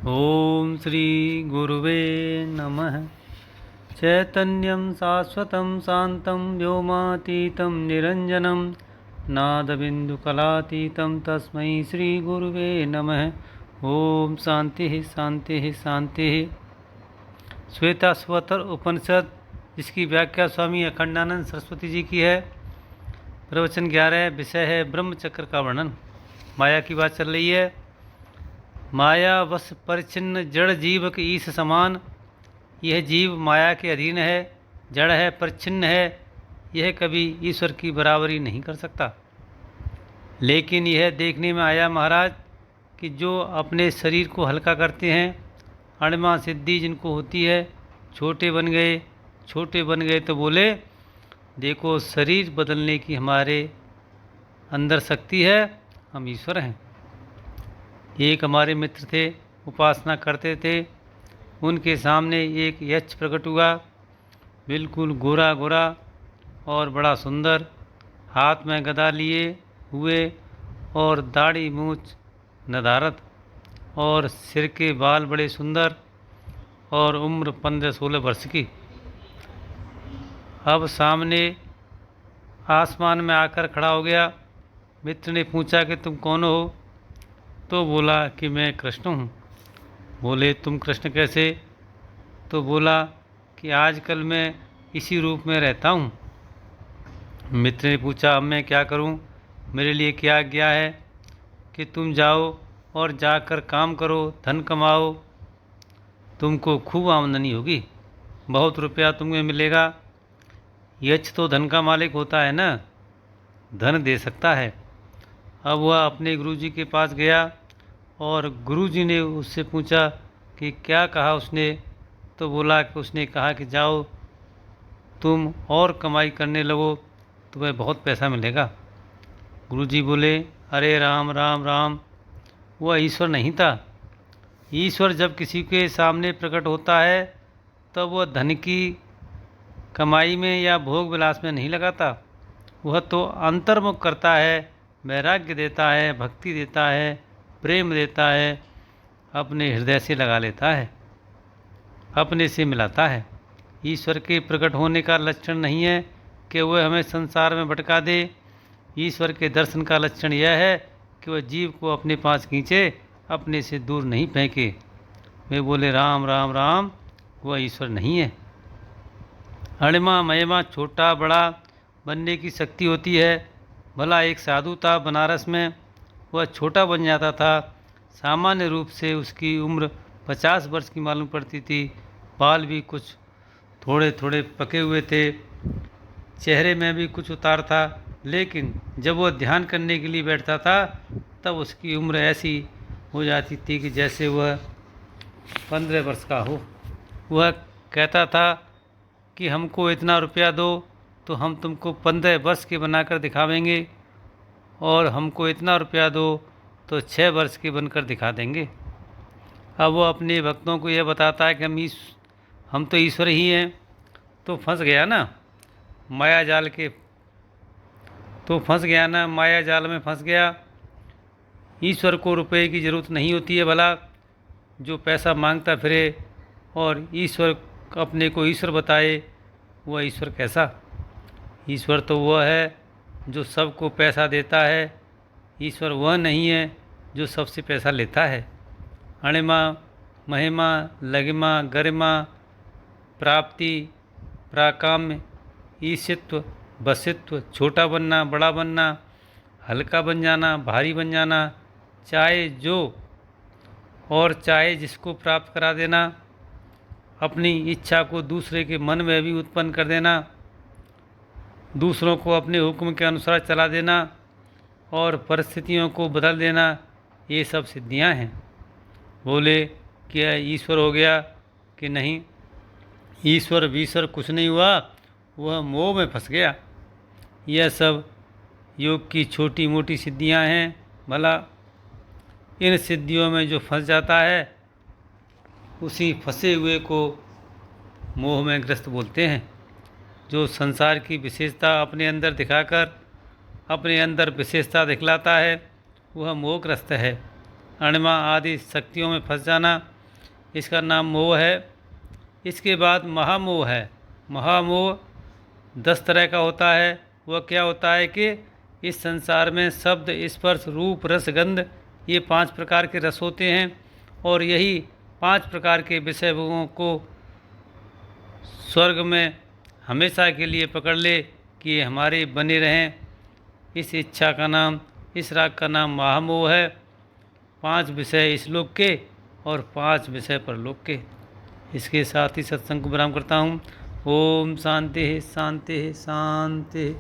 ओम श्री गुरुवे नमः। चैतन्यं शाश्वतं शान्तं व्योमातीतं निरञ्जनं नादबिन्दुकलातीतं तस्मै श्रीगुरुवे नमः। ओम शांति शांति शांति। श्वेताश्वतर उपनिषद, जिसकी व्याख्या स्वामी अखंडानंद सरस्वती जी की है। प्रवचन 11, विषय है ब्रह्मचक्र का वर्णन। माया की बात चल रही है। माया वश परिचिन्न जड़ जीव के ईश समान। यह जीव माया के अधीन है, जड़ है, परिच्छिन्न है। यह कभी ईश्वर की बराबरी नहीं कर सकता। लेकिन यह देखने में आया महाराज कि जो अपने शरीर को हल्का करते हैं, अणिमा सिद्धि जिनको होती है, छोटे बन गए तो बोले देखो शरीर बदलने की हमारे अंदर शक्ति है, हम ईश्वर हैं। एक हमारे मित्र थे, उपासना करते थे। उनके सामने एक यक्ष प्रकट हुआ, बिल्कुल गोरा गोरा और बड़ा सुंदर, हाथ में गदा लिए हुए और दाढ़ी मूछ नदारत और सिर के बाल बड़े सुंदर और उम्र 15-16 वर्ष की। अब सामने आसमान में आकर खड़ा हो गया। मित्र ने पूछा कि तुम कौन हो? तो बोला कि मैं कृष्ण हूँ। बोले तुम कृष्ण कैसे? तो बोला कि आजकल मैं इसी रूप में रहता हूँ। मित्र ने पूछा अब मैं क्या करूँ? मेरे लिए क्या आज्ञा है? कि तुम जाओ और जाकर काम करो, धन कमाओ, तुमको खूब आमदनी होगी, बहुत रुपया तुम्हें मिलेगा। यक्ष तो धन का मालिक होता है ना, धन दे सकता है। अब वह अपने गुरुजी के पास गया और गुरुजी ने उससे पूछा कि क्या कहा उसने? तो बोला कि उसने कहा कि जाओ तुम और कमाई करने लगो, तुम्हें बहुत पैसा मिलेगा। गुरुजी बोले अरे राम राम राम, वह ईश्वर नहीं था। ईश्वर जब किसी के सामने प्रकट होता है तब वह धन की कमाई में या भोग विलास में नहीं लगाता। वह तो अंतर्मुख करता है, वैराग्य देता है, भक्ति देता है, प्रेम देता है, अपने हृदय से लगा लेता है, अपने से मिलाता है। ईश्वर के प्रकट होने का लक्षण नहीं है कि वह हमें संसार में भटका दे। ईश्वर के दर्शन का लक्षण यह है कि वह जीव को अपने पास खींचे, अपने से दूर नहीं फेंके। वे बोले राम राम राम, वह ईश्वर नहीं है। अणिमा महिमा छोटा बड़ा बनने की शक्ति होती है। भला एक साधु था बनारस में, वह छोटा बन जाता था। सामान्य रूप से उसकी उम्र 50 वर्ष की मालूम पड़ती थी। बाल भी कुछ थोड़े थोड़े पके हुए थे, चेहरे में भी कुछ उतार था। लेकिन जब वह ध्यान करने के लिए बैठता था तब उसकी उम्र ऐसी हो जाती थी कि जैसे वह 15 वर्ष का हो। वह कहता था कि हमको इतना रुपया दो तो हम तुमको 15 वर्ष के बनाकर दिखावेंगे, और हमको इतना रुपया दो तो 6 वर्ष के बनकर दिखा देंगे। अब वो अपने भक्तों को यह बताता है कि हम तो ईश्वर ही हैं। तो फंस गया ना माया जाल के, माया जाल में फंस गया। ईश्वर को रुपए की ज़रूरत नहीं होती है। भला जो पैसा मांगता फिरे और ईश्वर अपने को ईश्वर बताए, वह ईश्वर कैसा? ईश्वर तो वह है जो सबको पैसा देता है। ईश्वर वह नहीं है जो सबसे पैसा लेता है। अणिमा महिमा लगिमा गरिमा प्राप्ति प्राकाम्य ईशित्व बसित्व, छोटा बनना बड़ा बनना, हल्का बन जाना भारी बन जाना, चाहे जो और चाहे जिसको प्राप्त करा देना, अपनी इच्छा को दूसरे के मन में भी उत्पन्न कर देना, दूसरों को अपने हुक्म के अनुसार चला देना और परिस्थितियों को बदल देना, ये सब सिद्धियां हैं। बोले क्या ईश्वर हो गया कि नहीं? ईश्वर बीश्वर कुछ नहीं हुआ, वह मोह में फंस गया। यह सब योग की छोटी मोटी सिद्धियां हैं। भला इन सिद्धियों में जो फंस जाता है उसी फंसे हुए को मोह में ग्रस्त बोलते हैं। जो संसार की विशेषता अपने अंदर दिखाकर अपने अंदर विशेषता दिखलाता है वह मोहग्रस्त है। अणिमा आदि शक्तियों में फंस जाना इसका नाम मोह है। इसके बाद महामोह है। महामोह 10 तरह का होता है। वह क्या होता है कि इस संसार में शब्द, स्पर्श, रूप, रस, गंध, ये 5 प्रकार के रस होते हैं और यही 5 प्रकार के विषय भोगों को स्वर्ग में हमेशा के लिए पकड़ ले कि ये हमारे बने रहें। इस इच्छा का नाम, इस राग का नाम महामोह है। 5 विषय इस लोक के और 5 विषय परलोक के। इसके साथ ही सत्संग को विराम करता हूँ। ओम शांति शांति शांति।